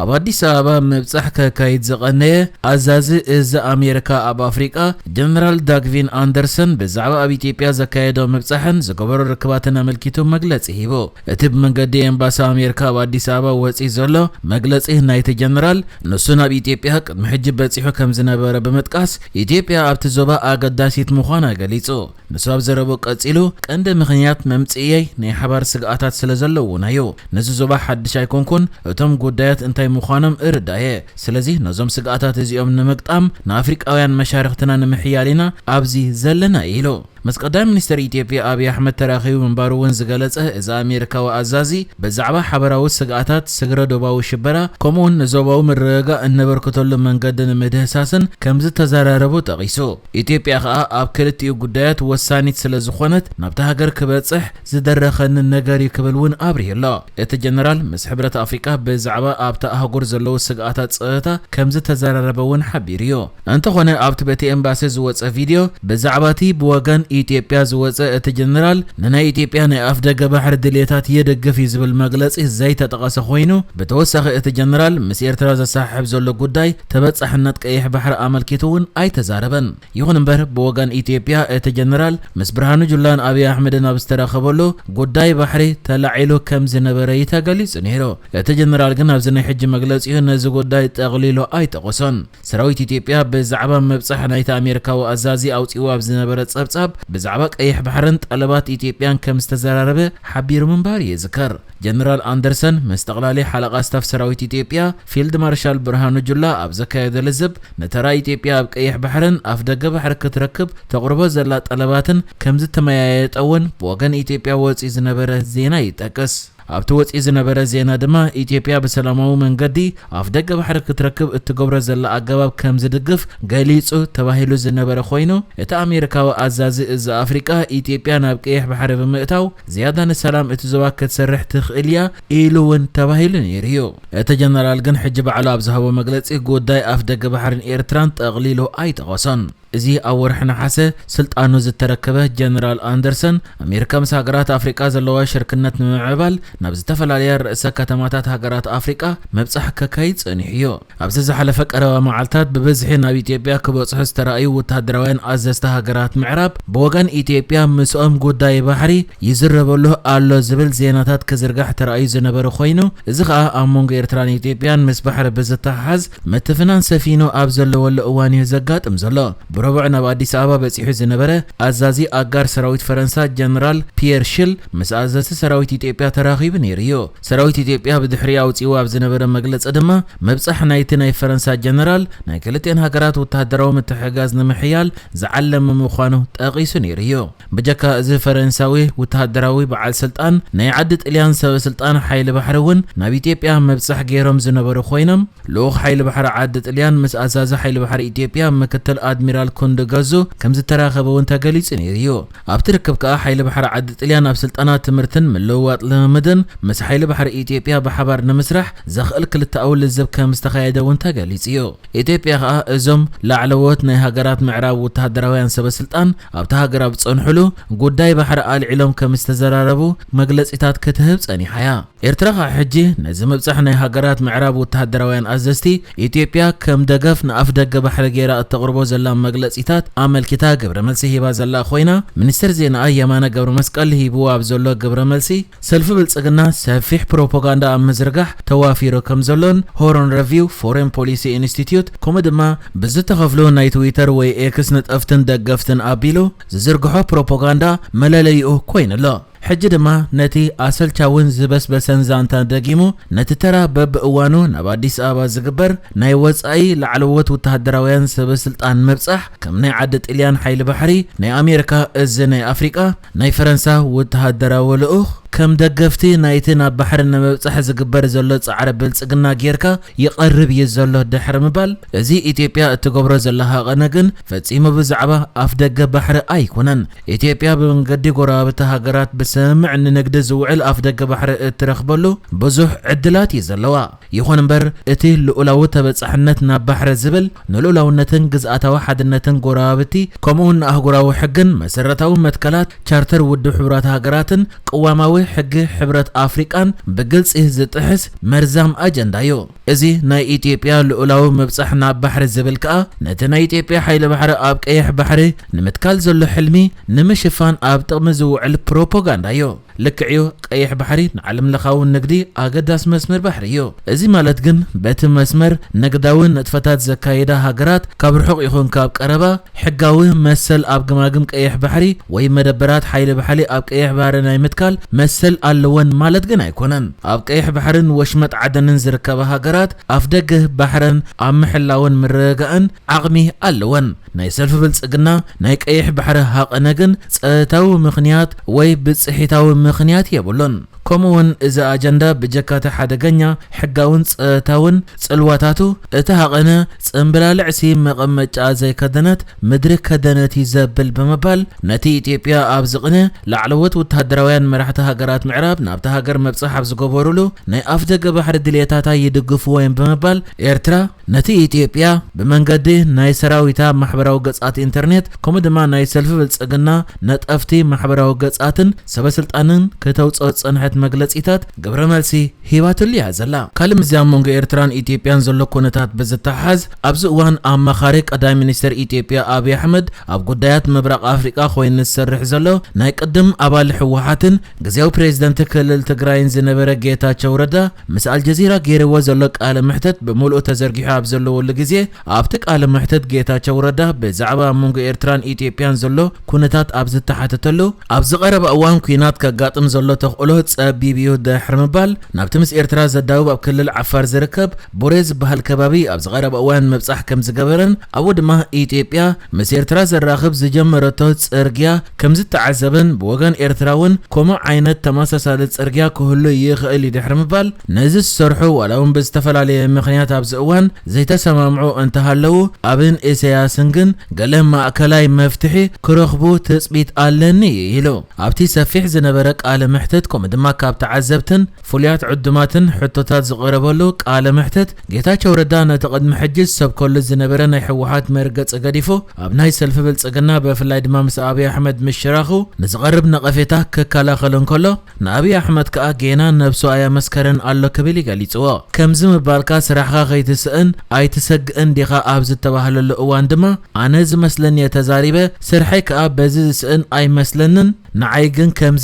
ኣብ ኣዲስ ኣበባ ምብጻሕ ከካይድ ዝቐነየ ኣዛዚ እዚ ኣሜሪካ ኣብ ኣፍሪቃ ጀነራል ዳግቪን ኣንደርሰን ብዛዕባ ኣብ ኢትዮጵያ ዘካየዶ ምብጻሕን ዝገበሮ ርክባትን ኣመልኪቱ መግለጺ ሂቦ። እቲ ብመንገዲ ኤምባሲ ኣሜሪካ ኣብ ኣዲስ ኣበባ ወፂኡ ዘሎ መግለጺ ናይቲ ጀነራል ንሱ ናብ ኢትዮጵያ ቅድሚ ሕጂ በጺሑ ከም ዝነበረ ብምጥቃስ ኢትዮጵያ ኣብቲ ዞባ ኣገዳሲት ምዃና ገሊጹ። ንሱ ኣብ ዘረቡ ቀጺሉ ቀንዲ ምኽንያት መምጽእየይ ናይ ሓባር ስግኣታት ስለ ዘለውና እዩ። ነዚ ዞባ ሓድሽ ኣይኮንኩን እቶም ጉዳያት እንታይ ምዃኖም እርዳየ። ስለዚ ነዞም ስግኣታት እዚኦም ንምግጣም ንኣፍሪቃውያን መሻርክትና ንምሕያል ኢና ኣብዚ ዘለና ኢሉ። ምስ ቀዳማይ ሚኒስትር ኢትዮጵያ አብይ አሕመድ ተራኺቡ ምንባሩ እውን ዝገለጸ እዚ ኣሜሪካዊ ኣዛዚ ብዛዕባ ሓበራዊ ስግኣታት ስግረ ዶባዊ ሽበራ ከምኡውን ንዞባዊ ምርግጋእ እነበርክተሉ መንገዲ ንምድህሳስን ከም ዝተዘራረቡ ጠቒሱ ኢትዮጵያ ከዓ ኣብ ክልቲኡ ጉዳያት ወሳኒት ስለ ዝኾነት ናብታ ሃገር ክበጽሕ ዝደረኸኒ ነገር ክብል እውን ኣብሪሂሎ። እቲ ጀነራል ምስ ሕብረት ኣፍሪቃ ብዛዕባ ኣብታ ኣህጉር ዘለዉ ስግኣታት ፀጥታ ከም ዝተዘራረበ እውን ሓቢሩ እዩ። እንተኾነ ኣብቲ በቲ ኤምባሲ ዝወፀ ቪድዮ ብዛዕባ እቲ ብወገን ኢትዮጵያ ዝወፀ እቲ ጀነራል ንናይ ኢትዮጵያ ናይ ኣፍ ደገ ባሕሪ ድሌታት የደግፍ ዝብል መግለጺ ዘይተጠቐሰ ኮይኑ ብተወሳኺ እቲ ጀነራል ምስ ኤርትራ ዘሳሕብ ዘሎ ጉዳይ ተበጻሕነት ቀይሕ ባሕሪ ኣመልኪቱ እውን ኣይተዛረበን። ይኹን እምበር ብወገን ኢትዮጵያ እቲ ጀነራል ምስ ብርሃኑ ጁላን አብይ አሕመድን ኣብ ዝተራኸበሉ ጉዳይ ባሕሪ ተላዒሉ ከም ዝነበረ ተገሊጹ ነይሩ። እቲ ጀነራል ግን ኣብዚ ናይ ሕጂ መግለጺኡ ነዚ ጉዳይ ጠቕሊሉ ኣይጠቐሶን። ሰራዊት ኢትዮጵያ ብዛዕባ ምብጻሕ ናይቲ ኣሜሪካዊ ኣዛዚ ኣውፂኡ ኣብ ዝነበረ ጸብጻብ ብዛዕባ ቀይሕ ባሕርን ጠለባት ኢትዮጵያን ከም ዝተዘራረበ ሓቢሩ ምንባር ይዝከር። ጀነራል ኣንደርሰን ምስ ጠቕላሊ ሓለቓ ስታፍ ሰራዊት ኢትዮጵያ ፊልድ ማርሻል ብርሃኑ ጁላ ኣብ ዘካየደ ልዝብ ነተራ ኢትዮጵያ ኣብ ቀይሕ ባሕርን ኣፍ ደገ ባሕሪ ክትረክብ ተቕርቦ ዘላ ጠለባትን ከም ዝተመያየጠውን ብወገን ኢትዮጵያ ወፂ ዝነበረ ዜና ይጠቅስ። ኣብቲ ወፂ ዝነበረ ዜና ድማ ኢትዮጵያ በሰላማዊ መንገዲ ኣፍ ደገ ባሕሪ ክትረክብ እትገብሮ ዘላ ኣገባብ ከም ዝድግፍ ገሊጹ ተባሂሉ ዝነበረ ኮይኑ እቲ ኣሜሪካዊ ኣዛዚ እዚ ኣፍሪቃ ኢትዮጵያ ናብ ቀይሕ ባሕሪ ብምእታው ዝያዳ ንሰላም እቲ ዞባ ክትሰርሕ ትኽእል እያ ኢሉ እውን ተባሂሉ ነይሩ እዩ። እቲ ጀነራል ግን ሕጂ ባዕሉ ኣብ ዝሃቦ መግለጺ ጉዳይ ኣፍ ደገ ባሕርን ኤርትራን ጠቕሊሉ ኣይጠቐሶን። እዚ ኣብ ወርሒ ነሓሰ ስልጣኑ ዝተረከበ ጀነራል ኣንደርሰን ኣሜሪካ ምስ ሃገራት ኣፍሪቃ ዘለዋ ሽርክነት ንምዕባል ናብ ዝተፈላለያ ርእሰ ከተማታት ሃገራት ኣፍሪቃ መብጻሕ ከካይድ ጸኒሑ እዩ። ኣብዚ ዝሓለፈ ቀረባ መዓልታት ብብዝሒ ናብ ኢትዮጵያ ክበጽሑ ዝተረኣዩ ወተሃደራውያን ኣዘዝቲ ሃገራት ምዕራብ ብወገን ኢትዮጵያ ምስኦም ጉዳይ ባሕሪ ይዝረበሉ ኣሎ ዝብል ዜናታት ክዝርጋሕ ተረኣዩ ዝነበረ ኮይኑ እዚ ከዓ ኣብ መንጎ ኤርትራን ኢትዮጵያን ምስ ባሕሪ ብዝተሓሓዝ ምትፍናን ሰፊኑ ኣብ ዘለወሉ እዋን እዩ ዘጋጥም ዘሎ። ረቡዕ ናብ ኣዲስ ኣበባ በጺሑ ዝነበረ ኣዛዚ ኣጋር ሰራዊት ፈረንሳ ጀነራል ፒየር ሽል ምስ ኣዘዝቲ ሰራዊት ኢትዮጵያ ተራኺቡ ነይሩ እዩ። ሰራዊት ኢትዮጵያ ብድሕሪ ኣውፂኡ ኣብ ዝነበረ መግለጺ ድማ መብጻሕ ናይቲ ናይ ፈረንሳ ጀነራል ናይ ክልቲአን ሃገራት ወተሃደራዊ ምትሕግጋዝ ንምሕያል ዝዓለመ ምዃኑ ጠቒሱ ነይሩ እዩ። ብጀካ እዚ ፈረንሳዊ ወተሃደራዊ በዓል ስልጣን ናይ ዓዲ ጣልያን ሰብ ስልጣን ሓይሊ ባሕሪ እውን ናብ ኢትዮጵያ መብጻሕ ገይሮም ዝነበሩ ኮይኖም ልኡኽ ሓይሊ ባሕሪ ዓዲ ጣልያን ምስ ኣዛዚ ሓይሊ ባሕሪ ኢትዮጵያ ምክትል ኣድሚራል ኩንድ ገዙ ከም ዝተራኸበ እውን ተገሊጹ ነይሩ እዩ። ኣብቲ ርክብ ከዓ ሓይሊ ባሕሪ ዓዲ ጣልያን ኣብ ስልጣናት ትምህርትን ምልውዋጥ ልምምድን ምስ ሓይሊ ባሕሪ ኢትዮጵያ ብሓባር ንምስራሕ ዘኽእል ክልተኣዊ ልዝብ ከም ዝተኻየደ እውን ተገሊጹ እዩ። ኢትዮጵያ ከዓ እዞም ላዕለዎት ናይ ሃገራት ምዕራብ ወተሃደራውያን ሰበስልጣን ኣብቲ ሃገር ኣብ ዝጸንሕሉ ጉዳይ ባሕሪ ኣልዒሎም ከም ዝተዘራረቡ መግለጺታት ክትህብ ጸኒሓ እያ። ኤርትራ ከዓ ሕጂ ነዚ ምብጻሕ ናይ ሃገራት ምዕራብ ወተሃደራውያን ኣዘዝቲ ኢትዮጵያ ከም ደገፍ ንኣፍ ደገ ባሕሪ ጌራ እተቕርቦ ዘላ መግለጺታት ኣመልኪታ ግብረ መልሲ ሂባ ዘላ ኮይና ሚኒስትር ዜና የማነ ገብረ መስቀል ሂብዎ ኣብ ዘሎ ግብረ መልሲ ሰልፊ ብልጽግና ሰፊሕ ፕሮፓጋንዳ ኣብ ምዝርጋሕ ተዋፊሩ ከም ዘሎን ሆሮን ሪቪው ፎሬን ፖሊሲ ኢንስቲትዩት ከምኡ ድማ ብዝተኸፍሉ ናይ ትዊተር ወይ ኤክስ ነጠፍትን ደገፍትን ኣቢሉ ዝዝርግሖ ፕሮፓጋንዳ መለለይኡ ኮይኑሎ። ሕጂ ድማ ነቲ ኣሰልቻውን ዝበስበሰን ዛንታ ደጊሙ ነቲ ተራ በብእዋኑ ናብ ኣዲስ ኣበባ ዝግበር ናይ ወጻኢ ላዕለዎት ወተሃደራውያን ሰበስልጣን መብጻሕ ከም ናይ ዓዲ ጣልያን ሓይሊ ባሕሪ ናይ ኣሜሪካ እዚ ናይ ኣፍሪቃ ናይ ፈረንሳ ወተሃደራዊ ልኡኽ ከም ደገፍቲ ናይቲ ናብ ባሕሪ ንምብጻሕ ዝግበር ዘሎ ጻዕሪ ብልጽግና ጌርካ ይቐርብ እዩ ዘሎ ድሕሪ ምባል እዚ ኢትዮጵያ እትገብሮ ዘላ ሃቐነ ግን ፈጺሙ ብዛዕባ ኣፍ ደገ ባሕሪ ኣይኮነን። ኢትዮጵያ ብመንገዲ ጎረባብቲ ሃገራት ብስምምዕ ንንግዲ ዝውዕል ኣፍ ደገ ባሕሪ እትረኽበሉ ብዙሕ ዕድላት እዩ ዘለዋ። ይኹን እምበር እቲ ልኡላዊ ተበጻሕነት ናብ ባሕሪ ዝብል ንልኡላውነትን ግዝኣታዊ ሓድነትን ጎረባብቲ ከምኡውን ንኣህጉራዊ ሕግን መሰረታዊ መትከላት ቻርተር ውድብ ሕብራት ሃገራትን ቅዋማዊ حق حبرة أفريقيا بقلص زتحس مرزام أجندايو إزي ناي إثيوبيا لأولاو مبصحنا بحر الزبلكا نتنا إثيوبيا حيل بحر آب قيح بحري نمتكال زلو حلمي نمشفان آب تغمزو على بروباغاندايو لكعيو قيح بحري نعلم لخاون نقدي أقداس مسمر بحريو إزي مالتقن بيت مسمر نقداون نتفتات زكايدا هاقرات كابرحوق يخون كاب قربا حقاوه مسل آب قماقم قيح بحري وي مدبرات حيل بحري آب قيح بحرنا يمتكال مسل ألوان مالتقن أيكونن آب قيح بحرن وشمت عدنن زركبا هاقرات أفدقه بحرن آم محلاون مرقان عقمي ألوان ناي سلف بلصقنا ناي قيح بحر هاقنقن صتاو مخنيات وي بصحيتاو مخنيات يبلون كمون إذا أجندا بجكات حدقنيا حقاون صتاون صلواتاتو اتهاقنا صنبلا لعسي مقمج زي كدنت مدرك كدنت يزبل بمبال نتي إثيوبيا أبزقنا لعلوت وتهدرويان مرحتها هاقرات معراب نابتها هاقر مبصح بزقوبورولو ناي أفدق بحر دليتاتا يدقفوين بمبال إرترا نتي إثيوبيا بمنقدي ناي سراويتا محبراو قصات إنترنت كومدما ناي سلف بلصقنا نتأفتي محبراو قصاتن سبسلطانن كتوصوت صنحت مغلصيتات قبر ملسي هيواتو لي هزلا كلم زيام مونغ إرتران إثيوبيان زلو كونتات بزتحاز أبزقوان أم مخارق قدام منستر إثيوبيا أبي أحمد أب قدايات مبرق أفريقيا خوين نسرح زلو ناي قدم أبال حوحاتن غزيو بريزيدنت كلل تግራይን ዝነበረ ጌታቸው ረዳ ምስ አልጀዚራ ገይረዎ ዘሎ ቃለ መሕተት በሙሉ ተዘርጊሑ ኣብ ዘለውሉ ግዜ ኣብቲ ቃለ መሕተት ጌታቸው ረዳ በዛዕባ ሞንጎ ኤርትራን ኢትዮጵያን ዘሎ ኩነታት ኣብ ዝተሓተተሉ ኣብ ዝቐረበ እዋን ኩናት ከጋጥም ዘሎ ተኽእሎ ጸቢብዩ ድሕር ምባል ናብቲ ምስ ኤርትራ ዘዳውብ ኣብ ክልል ዓፋር ዝርከብ ቦሬ ዝበሃል ከባቢ ኣብ ዝቐረበ እዋን መብጻሕ ከም ዝገበረን ኣብኡ ድማ ኢትዮጵያ ምስ ኤርትራ ዘራኽብ ዝጀመረቶ ጽርግያ ከም ዝተዓዘበን ብወገን ኤርትራውን ከምኡ ዓይነት ተመሳሳሊ ጽርግያ ክህሉ ይኽእል ድሕር ምባል ነዚ ዝሰርሑ ወላውን ብዝተፈላለየ ምኽንያት ኣብ ዝእዋን ዘይተሰማምዑ እንተሃለዉ ኣብን ኢሳያስን ግን ገለ ማእከላይ መፍትሒ ክረኽቡ ትጽቢት ኣለኒ ኢሉ ኣብቲ ሰፊሕ ዝነበረ ቃለ መሕተት ከም ድማ ካብ ተዓዘብትን ፍሉያት ዕዱማትን ሕቶታት ዝቐረበሉ ቃለ መሕተት ጌታቸው ረዳ ነቲ ቅድሚ ሕጂ ሰብ ኮሉ ዝነበረ ናይ ሕወሓት መርገጽ ገዲፉ ኣብ ናይ ሰልፊ ብልጽግና ብፍላይ ድማ ምስ ኣብይ ኣሕመድ ምሽራኹ ንዝቐርብ ነቐፌታ ክከላኸል እንከሎ ንኣብይ ኣሕመድ ከዓ ጌና ነብሱ ኣያ መስከረን ኣሎ ክብል ይገሊጽዎ ከምዚ ምባልካ ስራሕኻ ከይትስእን ኣይትሰግእን ዲኻ ኣብ ዝተባህለሉ እዋን ድማ ኣነ ዝመስለኒ የተዛሪበ ስርሐይ ከዓ በዚ ዝስእን ኣይመስለንን ንዓይ ግን ከም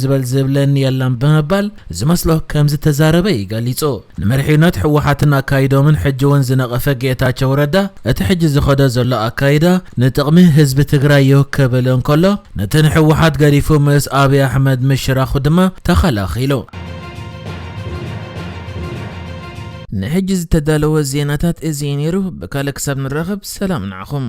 ዝበል ዝብለኒ የላም ብምባል ዝመስሎ ከም ዝተዛረበ ይገሊጹ ንመርሒነት ሕወሓትን ኣካይዶምን ሕጂውን ዝነቐፈ ጌታቸው ረዳ እቲ ሕጂ ዝኸደ ዘሎ ኣካይዳ ንጥቕሚ ህዝቢ ትግራይ ይውክብል እንከሎ ነቲ ንሕወሓት ገዲፉ ምስ ኣብይ ኣሕመድ ምሽራኹ ድማ ተኸላኺሉ نحجز تدالو الزيناتات ازينيرو بكالك ساب نرغب سلام نعخم